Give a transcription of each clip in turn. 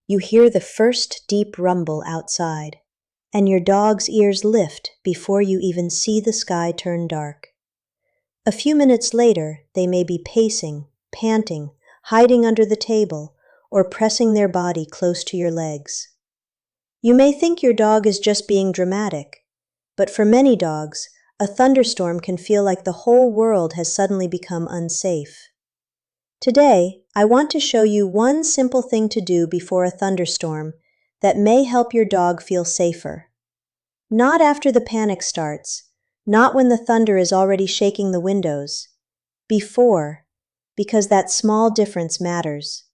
You hear the first deep rumble outside, and your dog's ears lift before you even see the sky turn dark. A few minutes later, they may be pacing, panting, hiding under the table, or pressing their body close to your legs. You may think your dog is just being dramatic, but for many dogs, a thunderstorm can feel like the whole world has suddenly become unsafe. Today, I want to show you one simple thing to do before a thunderstorm that may help your dog feel safer. Not after the panic starts, not when the thunder is already shaking the windows. Before, because that small difference matters.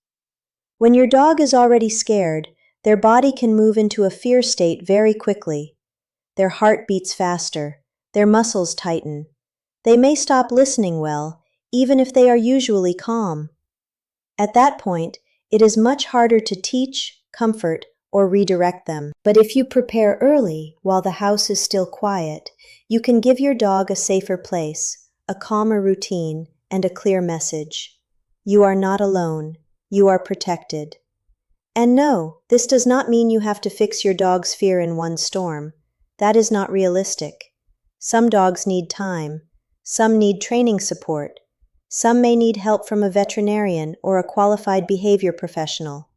When your dog is already scared, their body can move into a fear state very quickly. Their heart beats faster, their muscles tighten. They may stop listening well, even if they are usually calm. At that point, it is much harder to teach, comfort, or redirect them. But if you prepare early, while the house is still quiet, you can give your dog a safer place, a calmer routine, and a clear message. You are not alone. You are protected. And no, this does not mean you have to fix your dog's fear in one storm. That is not realistic. Some dogs need time. Some need training support. Some may need help from a veterinarian or a qualified behavior professional.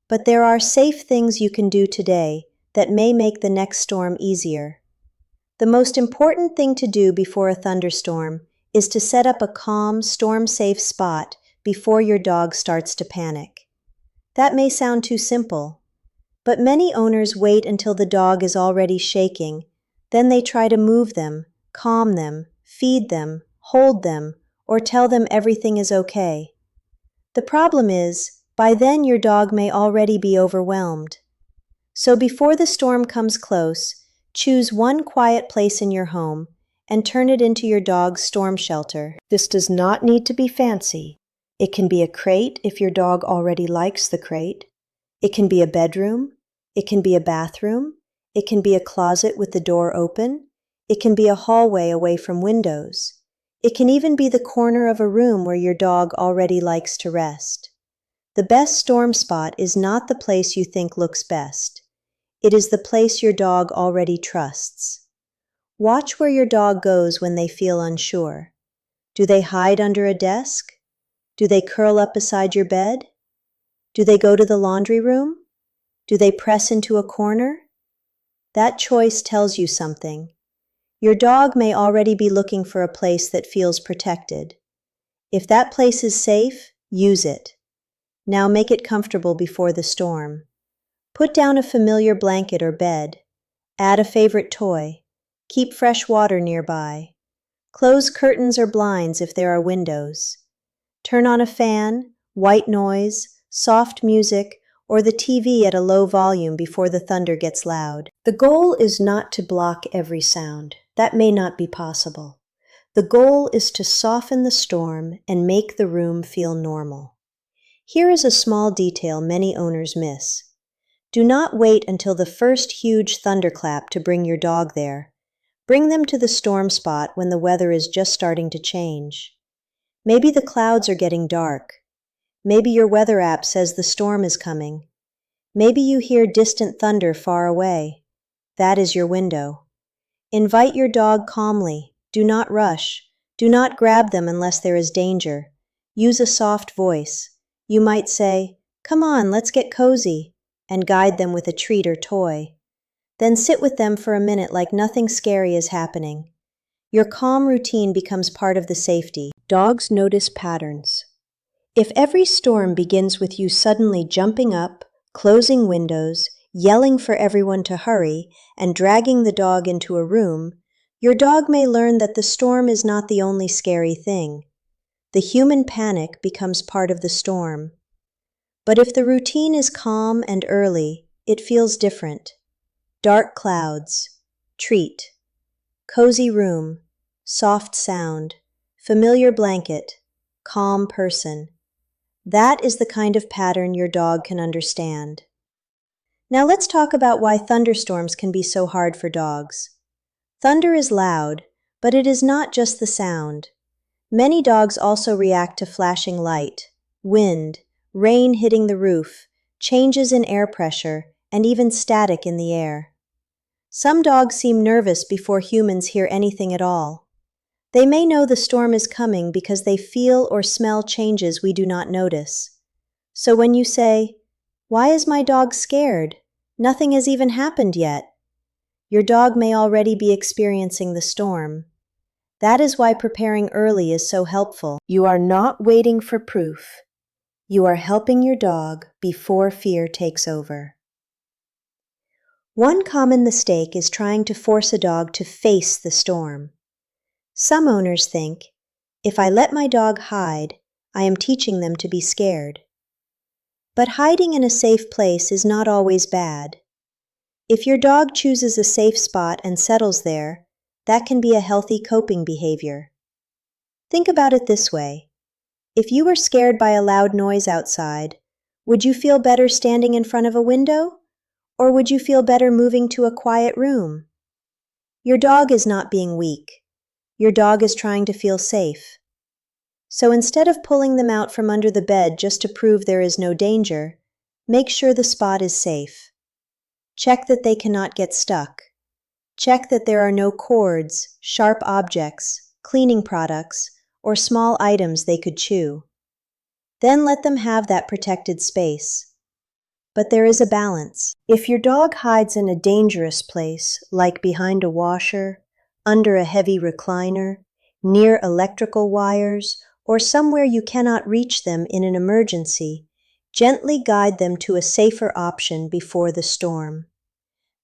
But there are safe things you can do today that may make the next storm easier. The most important thing to do before a thunderstorm is to set up a calm, storm-safe spot before your dog starts to panic. That may sound too simple, but many owners wait until the dog is already shaking. Then they try to move them, calm them, feed them, hold them, or tell them everything is okay. The problem is, by then your dog may already be overwhelmed. So before the storm comes close, choose one quiet place in your home and turn it into your dog's storm shelter. This does not need to be fancy. It can be a crate if your dog already likes the crate. It can be a bedroom. It can be a bathroom. It can be a closet with the door open. It can be a hallway away from windows. It can even be the corner of a room where your dog already likes to rest. The best storm spot is not the place you think looks best. It is the place your dog already trusts. Watch where your dog goes when they feel unsure. Do they hide under a desk? Do they curl up beside your bed? Do they go to the laundry room? Do they press into a corner? That choice tells you something. Your dog may already be looking for a place that feels protected. If that place is safe, use it. Now make it comfortable before the storm. Put down a familiar blanket or bed. Add a favorite toy. Keep fresh water nearby. Close curtains or blinds if there are windows. Turn on a fan, white noise, soft music, or the TV at a low volume before the thunder gets loud. The goal is not to block every sound. That may not be possible. The goal is to soften the storm and make the room feel normal. Here is a small detail many owners miss. Do not wait until the first huge thunderclap to bring your dog there. Bring them to the storm spot when the weather is just starting to change. Maybe the clouds are getting dark. Maybe your weather app says the storm is coming. Maybe you hear distant thunder far away. That is your window. Invite your dog calmly. Do not rush. Do not grab them unless there is danger. Use a soft voice. You might say, "Come on, let's get cozy," and guide them with a treat or toy. Then sit with them for a minute like nothing scary is happening. Your calm routine becomes part of the safety. Dogs notice patterns. If every storm begins with you suddenly jumping up, closing windows, yelling for everyone to hurry, and dragging the dog into a room, your dog may learn that the storm is not the only scary thing. The human panic becomes part of the storm. But if the routine is calm and early, it feels different. Dark clouds, treat, cozy room, soft sound, familiar blanket, calm person. That is the kind of pattern your dog can understand. Now let's talk about why thunderstorms can be so hard for dogs. Thunder is loud, but it is not just the sound. Many dogs also react to flashing light, wind, rain hitting the roof, changes in air pressure, and even static in the air. Some dogs seem nervous before humans hear anything at all. They may know the storm is coming because they feel or smell changes we do not notice. So when you say, "Why is my dog scared? Nothing has even happened yet," your dog may already be experiencing the storm. That is why preparing early is so helpful. You are not waiting for proof. You are helping your dog before fear takes over. One common mistake is trying to force a dog to face the storm. Some owners think, if I let my dog hide, I am teaching them to be scared. But hiding in a safe place is not always bad. If your dog chooses a safe spot and settles there, that can be a healthy coping behavior. Think about it this way. If you were scared by a loud noise outside, would you feel better standing in front of a window? Or would you feel better moving to a quiet room? Your dog is not being weak. Your dog is trying to feel safe. So instead of pulling them out from under the bed just to prove there is no danger, make sure the spot is safe. Check that they cannot get stuck. Check that there are no cords, sharp objects, cleaning products, or small items they could chew. Then let them have that protected space. But there is a balance. If your dog hides in a dangerous place, like behind a washer, under a heavy recliner, near electrical wires, or somewhere you cannot reach them in an emergency, gently guide them to a safer option before the storm.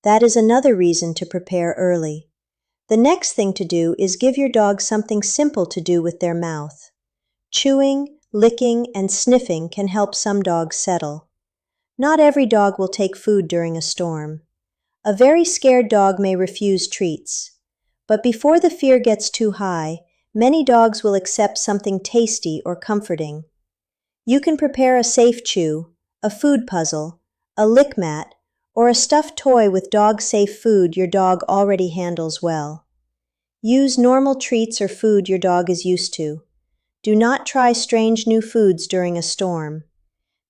That is another reason to prepare early. The next thing to do is give your dog something simple to do with their mouth. Chewing, licking, and sniffing can help some dogs settle. Not every dog will take food during a storm. A very scared dog may refuse treats. But before the fear gets too high, many dogs will accept something tasty or comforting. You can prepare a safe chew, a food puzzle, a lick mat, or a stuffed toy with dog-safe food your dog already handles well. Use normal treats or food your dog is used to. Do not try strange new foods during a storm.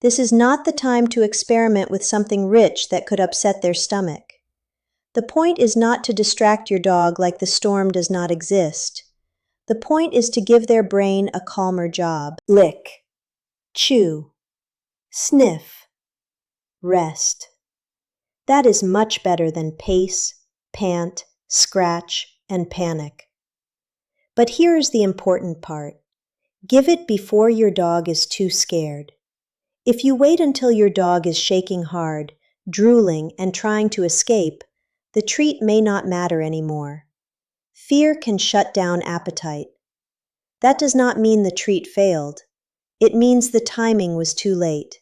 This is not the time to experiment with something rich that could upset their stomach. The point is not to distract your dog like the storm does not exist. The point is to give their brain a calmer job. Lick, chew, sniff, rest. That is much better than pace, pant, scratch, and panic. But here is the important part. Give it before your dog is too scared. If you wait until your dog is shaking hard, drooling, and trying to escape, the treat may not matter anymore. Fear can shut down appetite. That does not mean the treat failed. It means the timing was too late.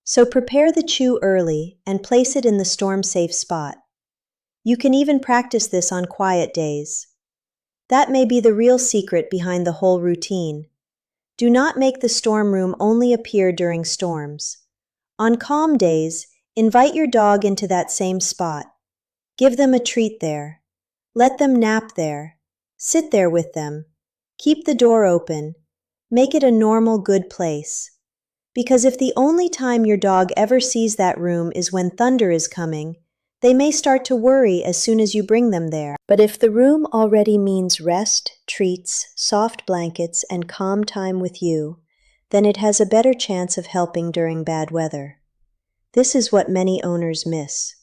So prepare the chew early and place it in the storm-safe spot. You can even practice this on quiet days. That may be the real secret behind the whole routine. Do not make the storm room only appear during storms. On calm days, invite your dog into that same spot. Give them a treat there. Let them nap there. Sit there with them. Keep the door open. Make it a normal, good place. Because if the only time your dog ever sees that room is when thunder is coming, they may start to worry as soon as you bring them there. But if the room already means rest, treats, soft blankets, and calm time with you, then it has a better chance of helping during bad weather. This is what many owners miss.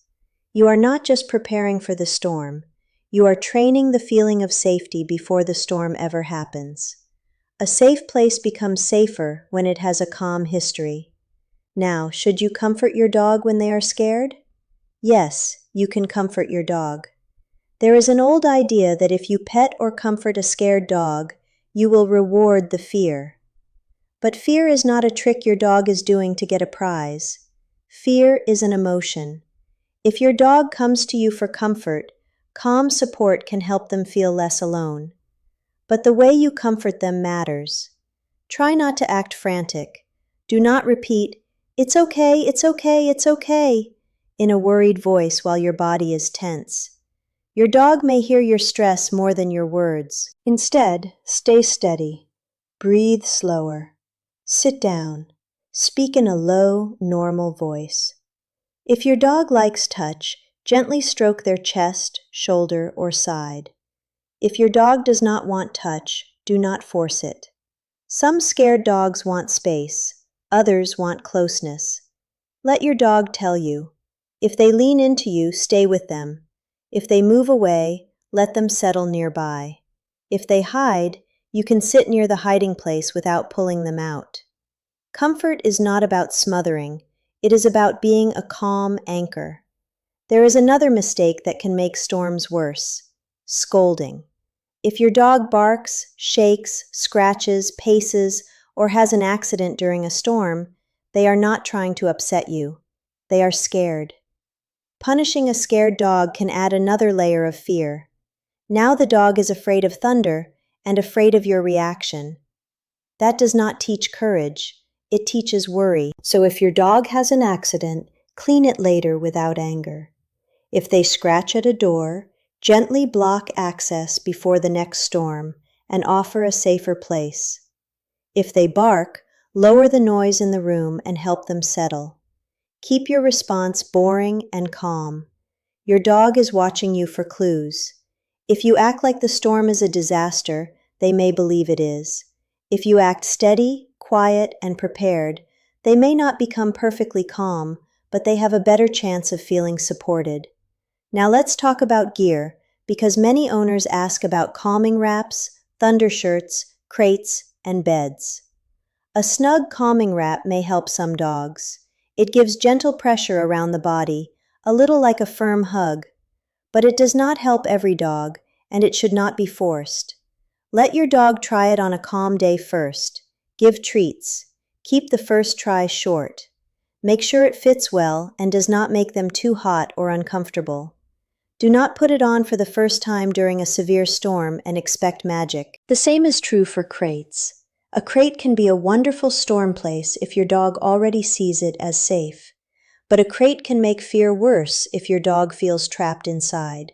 You are not just preparing for the storm, you are training the feeling of safety before the storm ever happens. A safe place becomes safer when it has a calm history. Now, should you comfort your dog when they are scared? Yes, you can comfort your dog. There is an old idea that if you pet or comfort a scared dog, you will reward the fear. But fear is not a trick your dog is doing to get a prize. Fear is an emotion. If your dog comes to you for comfort, calm support can help them feel less alone. But the way you comfort them matters. Try not to act frantic. Do not repeat, "It's okay, it's okay, it's okay," in a worried voice while your body is tense. Your dog may hear your stress more than your words. Instead, stay steady. Breathe slower. Sit down. Speak in a low, normal voice. If your dog likes touch, gently stroke their chest, shoulder, or side. If your dog does not want touch, do not force it. Some scared dogs want space, others want closeness. Let your dog tell you. If they lean into you, stay with them. If they move away, let them settle nearby. If they hide, you can sit near the hiding place without pulling them out. Comfort is not about smothering, it is about being a calm anchor. There is another mistake that can make storms worse: scolding. If your dog barks, shakes, scratches, paces, or has an accident during a storm, they are not trying to upset you. They are scared. Punishing a scared dog can add another layer of fear. Now the dog is afraid of thunder and afraid of your reaction. That does not teach courage, it teaches worry. So if your dog has an accident, clean it later without anger. If they scratch at a door, gently block access before the next storm and offer a safer place. If they bark, lower the noise in the room and help them settle. Keep your response boring and calm. Your dog is watching you for clues. If you act like the storm is a disaster, they may believe it is. If you act steady, quiet, and prepared, they may not become perfectly calm, but they have a better chance of feeling supported. Now let's talk about gear, because many owners ask about calming wraps, thunder shirts, crates, and beds. A snug calming wrap may help some dogs. It gives gentle pressure around the body, a little like a firm hug. But it does not help every dog, and it should not be forced. Let your dog try it on a calm day first. Give treats. Keep the first try short. Make sure it fits well and does not make them too hot or uncomfortable. Do not put it on for the first time during a severe storm and expect magic. The same is true for crates. A crate can be a wonderful storm place if your dog already sees it as safe. But a crate can make fear worse if your dog feels trapped inside.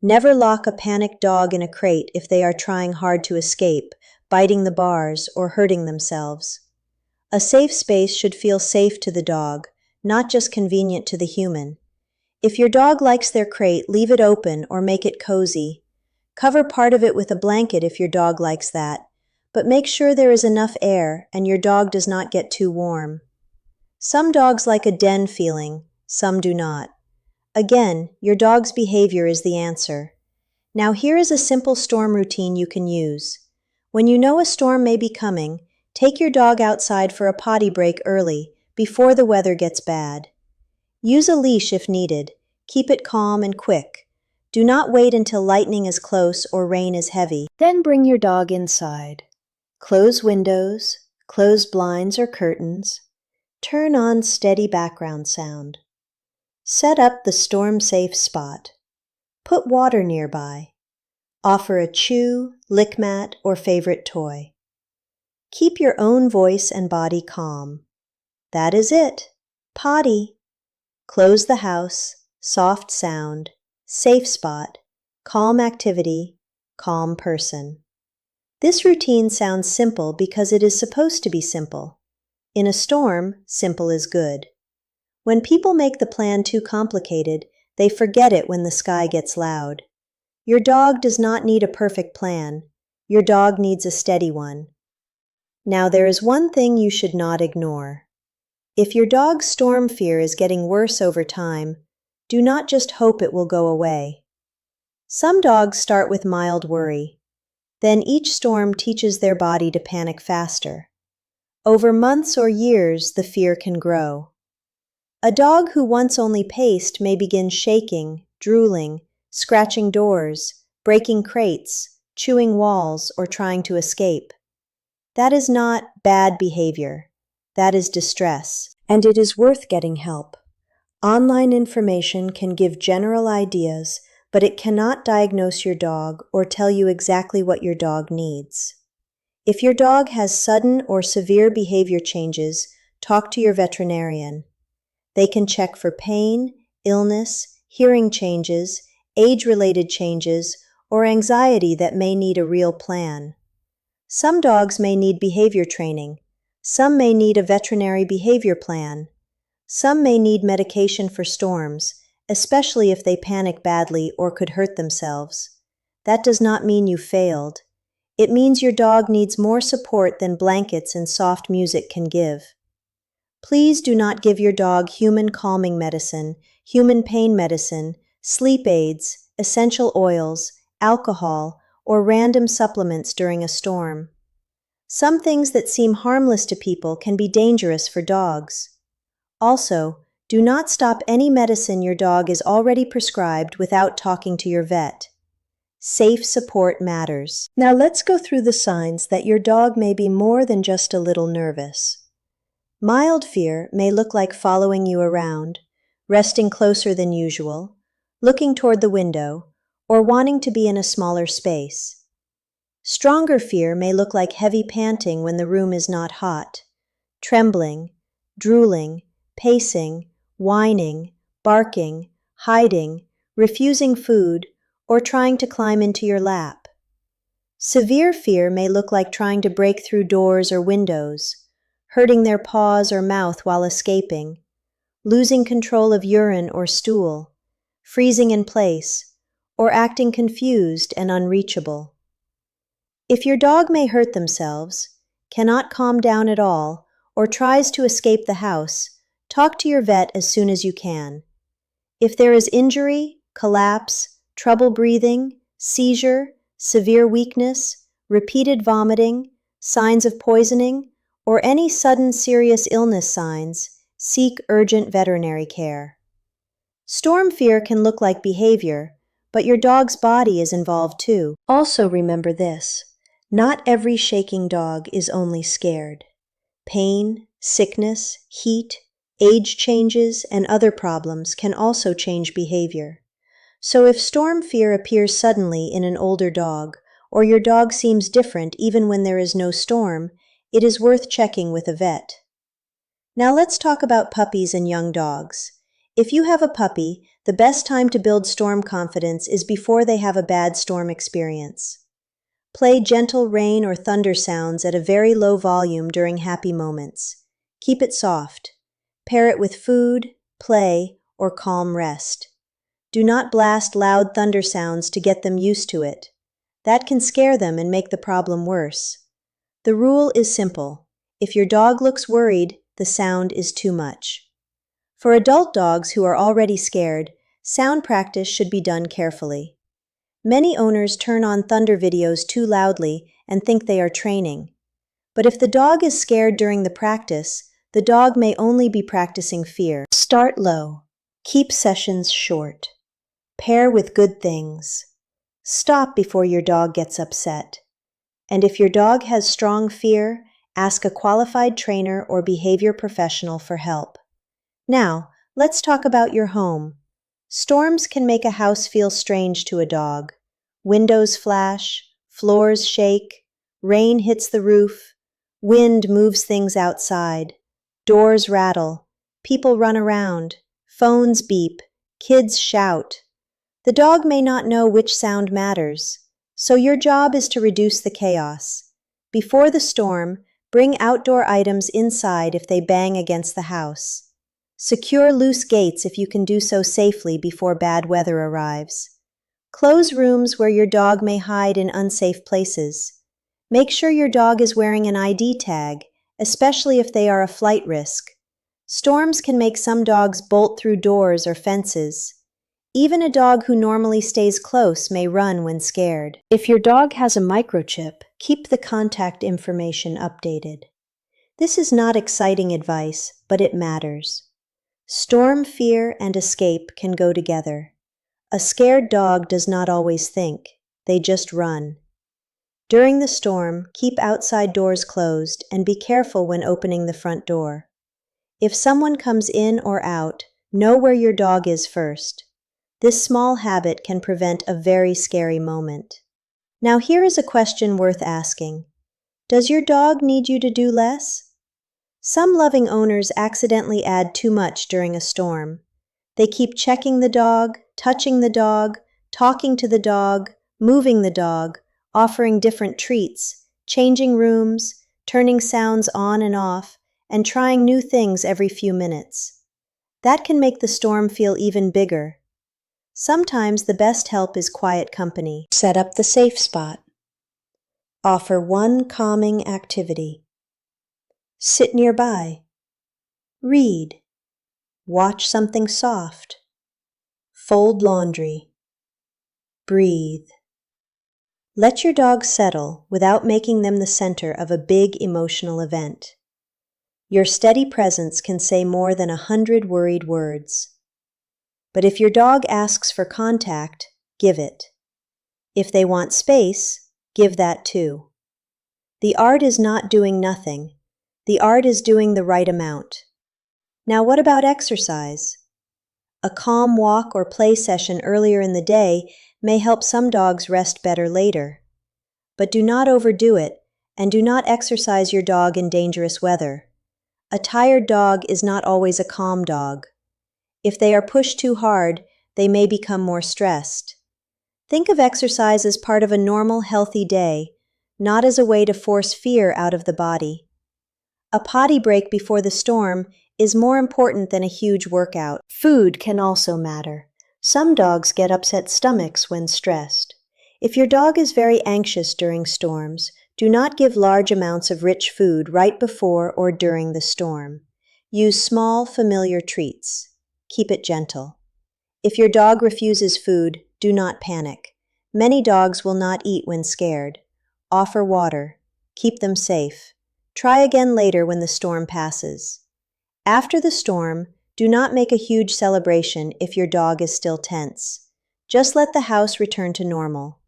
Never lock a panicked dog in a crate if they are trying hard to escape, biting the bars, or hurting themselves. A safe space should feel safe to the dog, not just convenient to the human. If your dog likes their crate, leave it open or make it cozy. Cover part of it with a blanket if your dog likes that, but make sure there is enough air and your dog does not get too warm. Some dogs like a den feeling, some do not. Again, your dog's behavior is the answer. Now here is a simple storm routine you can use. When you know a storm may be coming, take your dog outside for a potty break early, before the weather gets bad. Use a leash if needed. Keep it calm and quick. Do not wait until lightning is close or rain is heavy. Then bring your dog inside. Close windows, close blinds or curtains. Turn on steady background sound. Set up the storm-safe spot. Put water nearby. Offer a chew, lick mat, or favorite toy. Keep your own voice and body calm. That is it. Potty. Close the house, soft sound, safe spot, calm activity, calm person. This routine sounds simple because it is supposed to be simple. In a storm, simple is good. When people make the plan too complicated, they forget it when the sky gets loud. Your dog does not need a perfect plan. Your dog needs a steady one. Now there is one thing you should not ignore. If your dog's storm fear is getting worse over time, do not just hope it will go away. Some dogs start with mild worry. Then each storm teaches their body to panic faster. Over months or years, the fear can grow. A dog who once only paced may begin shaking, drooling, scratching doors, breaking crates, chewing walls, or trying to escape. That is not bad behavior. That is distress, and it is worth getting help. Online information can give general ideas, but it cannot diagnose your dog or tell you exactly what your dog needs. If your dog has sudden or severe behavior changes, talk to your veterinarian. They can check for pain, illness, hearing changes, age-related changes, or anxiety that may need a real plan. Some dogs may need behavior training. Some may need a veterinary behavior plan. Some may need medication for storms, especially if they panic badly or could hurt themselves. That does not mean you failed. It means your dog needs more support than blankets and soft music can give. Please do not give your dog human calming medicine, human pain medicine, sleep aids, essential oils, alcohol, or random supplements during a storm. Some things that seem harmless to people can be dangerous for dogs. Also, do not stop any medicine your dog is already prescribed without talking to your vet. Safe support matters. Now let's go through the signs that your dog may be more than just a little nervous. Mild fear may look like following you around, resting closer than usual, looking toward the window, or wanting to be in a smaller space. Stronger fear may look like heavy panting when the room is not hot, trembling, drooling, pacing, whining, barking, hiding, refusing food, or trying to climb into your lap. Severe fear may look like trying to break through doors or windows, hurting their paws or mouth while escaping, losing control of urine or stool, freezing in place, or acting confused and unreachable. If your dog may hurt themselves, cannot calm down at all, or tries to escape the house, talk to your vet as soon as you can. If there is injury, collapse, trouble breathing, seizure, severe weakness, repeated vomiting, signs of poisoning, or any sudden serious illness signs, seek urgent veterinary care. Storm fear can look like behavior, but your dog's body is involved too. Also remember this: not every shaking dog is only scared. Pain, sickness, heat, age changes, and other problems can also change behavior. So if storm fear appears suddenly in an older dog, or your dog seems different even when there is no storm, it is worth checking with a vet. Now let's talk about puppies and young dogs. If you have a puppy, the best time to build storm confidence is before they have a bad storm experience. Play gentle rain or thunder sounds at a very low volume during happy moments. Keep it soft. Pair it with food, play, or calm rest. Do not blast loud thunder sounds to get them used to it. That can scare them and make the problem worse. The rule is simple. If your dog looks worried, the sound is too much. For adult dogs who are already scared, sound practice should be done carefully. Many owners turn on thunder videos too loudly and think they are training. But if the dog is scared during the practice, the dog may only be practicing fear. Start low. Keep sessions short. Pair with good things. Stop before your dog gets upset. And if your dog has strong fear, ask a qualified trainer or behavior professional for help. Now, let's talk about your home. Storms can make a house feel strange to a dog. Windows flash, floors shake, rain hits the roof, wind moves things outside, doors rattle, people run around, phones beep, kids shout. The dog may not know which sound matters, so your job is to reduce the chaos. Before the storm, bring outdoor items inside if they bang against the house. Secure loose gates if you can do so safely before bad weather arrives. Close rooms where your dog may hide in unsafe places. Make sure your dog is wearing an ID tag, especially if they are a flight risk. Storms can make some dogs bolt through doors or fences. Even a dog who normally stays close may run when scared. If your dog has a microchip, keep the contact information updated. This is not exciting advice, but it matters. Storm fear and escape can go together. A scared dog does not always think, they just run. During the storm, keep outside doors closed and be careful when opening the front door. If someone comes in or out, know where your dog is first. This small habit can prevent a very scary moment. Now here is a question worth asking. Does your dog need you to do less? Some loving owners accidentally add too much during a storm. They keep checking the dog, touching the dog, talking to the dog, moving the dog, offering different treats, changing rooms, turning sounds on and off, and trying new things every few minutes. That can make the storm feel even bigger. Sometimes the best help is quiet company. Set up the safe spot. Offer one calming activity. Sit nearby. Read. Watch something soft. Fold laundry. Breathe. Let your dog settle without making them the center of a big emotional event. Your steady presence can say more than 100 worried words. But if your dog asks for contact, give it. If they want space, give that too. The art is not doing nothing. The art is doing the right amount. Now what about exercise? A calm walk or play session earlier in the day may help some dogs rest better later. But do not overdo it, and do not exercise your dog in dangerous weather. A tired dog is not always a calm dog. If they are pushed too hard, they may become more stressed. Think of exercise as part of a normal, healthy day, not as a way to force fear out of the body. A potty break before the storm is more important than a huge workout. Food can also matter. Some dogs get upset stomachs when stressed. If your dog is very anxious during storms, do not give large amounts of rich food right before or during the storm. Use small, familiar treats. Keep it gentle. If your dog refuses food, do not panic. Many dogs will not eat when scared. Offer water. Keep them safe. Try again later when the storm passes. After the storm, do not make a huge celebration if your dog is still tense. Just let the house return to normal.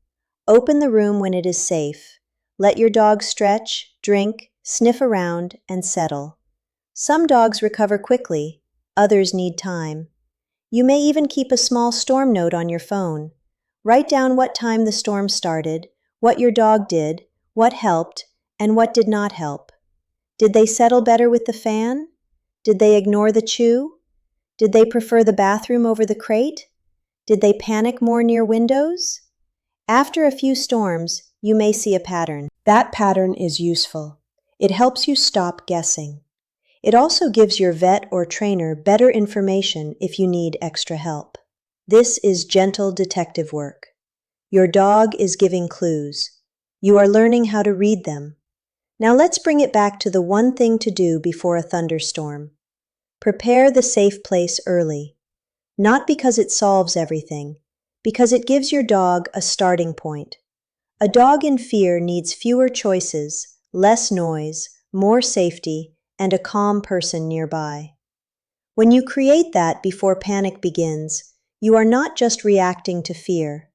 Open the room when it is safe. Let your dog stretch, drink, sniff around, and settle. Some dogs recover quickly, others need time. You may even keep a small storm note on your phone. Write down what time the storm started, what your dog did, what helped, and what did not help. Did they settle better with the fan? Did they ignore the chew? Did they prefer the bathroom over the crate? Did they panic more near windows? After a few storms, you may see a pattern. That pattern is useful. It helps you stop guessing. It also gives your vet or trainer better information if you need extra help. This is gentle detective work. Your dog is giving clues. You are learning how to read them. Now let's bring it back to the one thing to do before a thunderstorm. Prepare the safe place early. Not because it solves everything, because it gives your dog a starting point. A dog in fear needs fewer choices, less noise, more safety, and a calm person nearby. When you create that before panic begins, you are not just reacting to fear.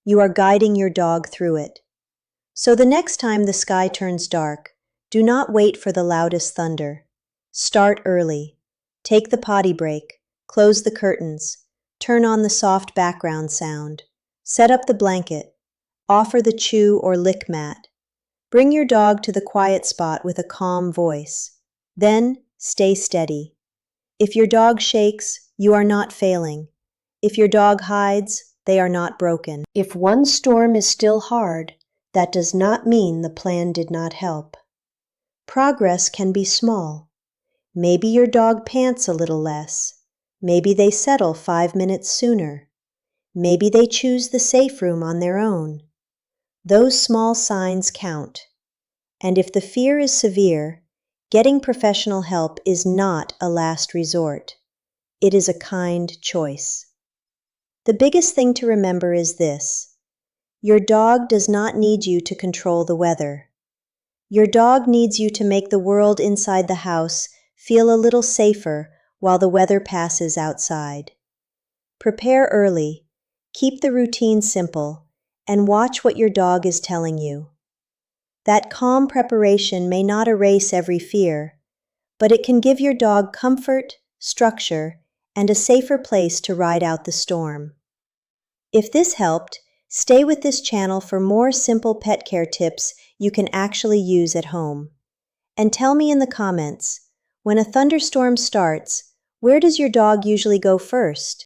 You are guiding your dog through it. So the next time the sky turns dark, do not wait for the loudest thunder. Start early. Take the potty break. Close the curtains. Turn on the soft background sound. Set up the blanket. Offer the chew or lick mat. Bring your dog to the quiet spot with a calm voice. Then, stay steady. If your dog shakes, you are not failing. If your dog hides, they are not broken. If one storm is still hard, that does not mean the plan did not help. Progress can be small. Maybe your dog pants a little less. Maybe they settle 5 minutes sooner. Maybe they choose the safe room on their own. Those small signs count. And if the fear is severe, getting professional help is not a last resort. It is a kind choice. The biggest thing to remember is this: your dog does not need you to control the weather. Your dog needs you to make the world inside the house feel a little safer while the weather passes outside. Prepare early, keep the routine simple, and watch what your dog is telling you. That calm preparation may not erase every fear, but it can give your dog comfort, structure, and a safer place to ride out the storm. If this helped, stay with this channel for more simple pet care tips you can actually use at home. And tell me in the comments, when a thunderstorm starts, where does your dog usually go first?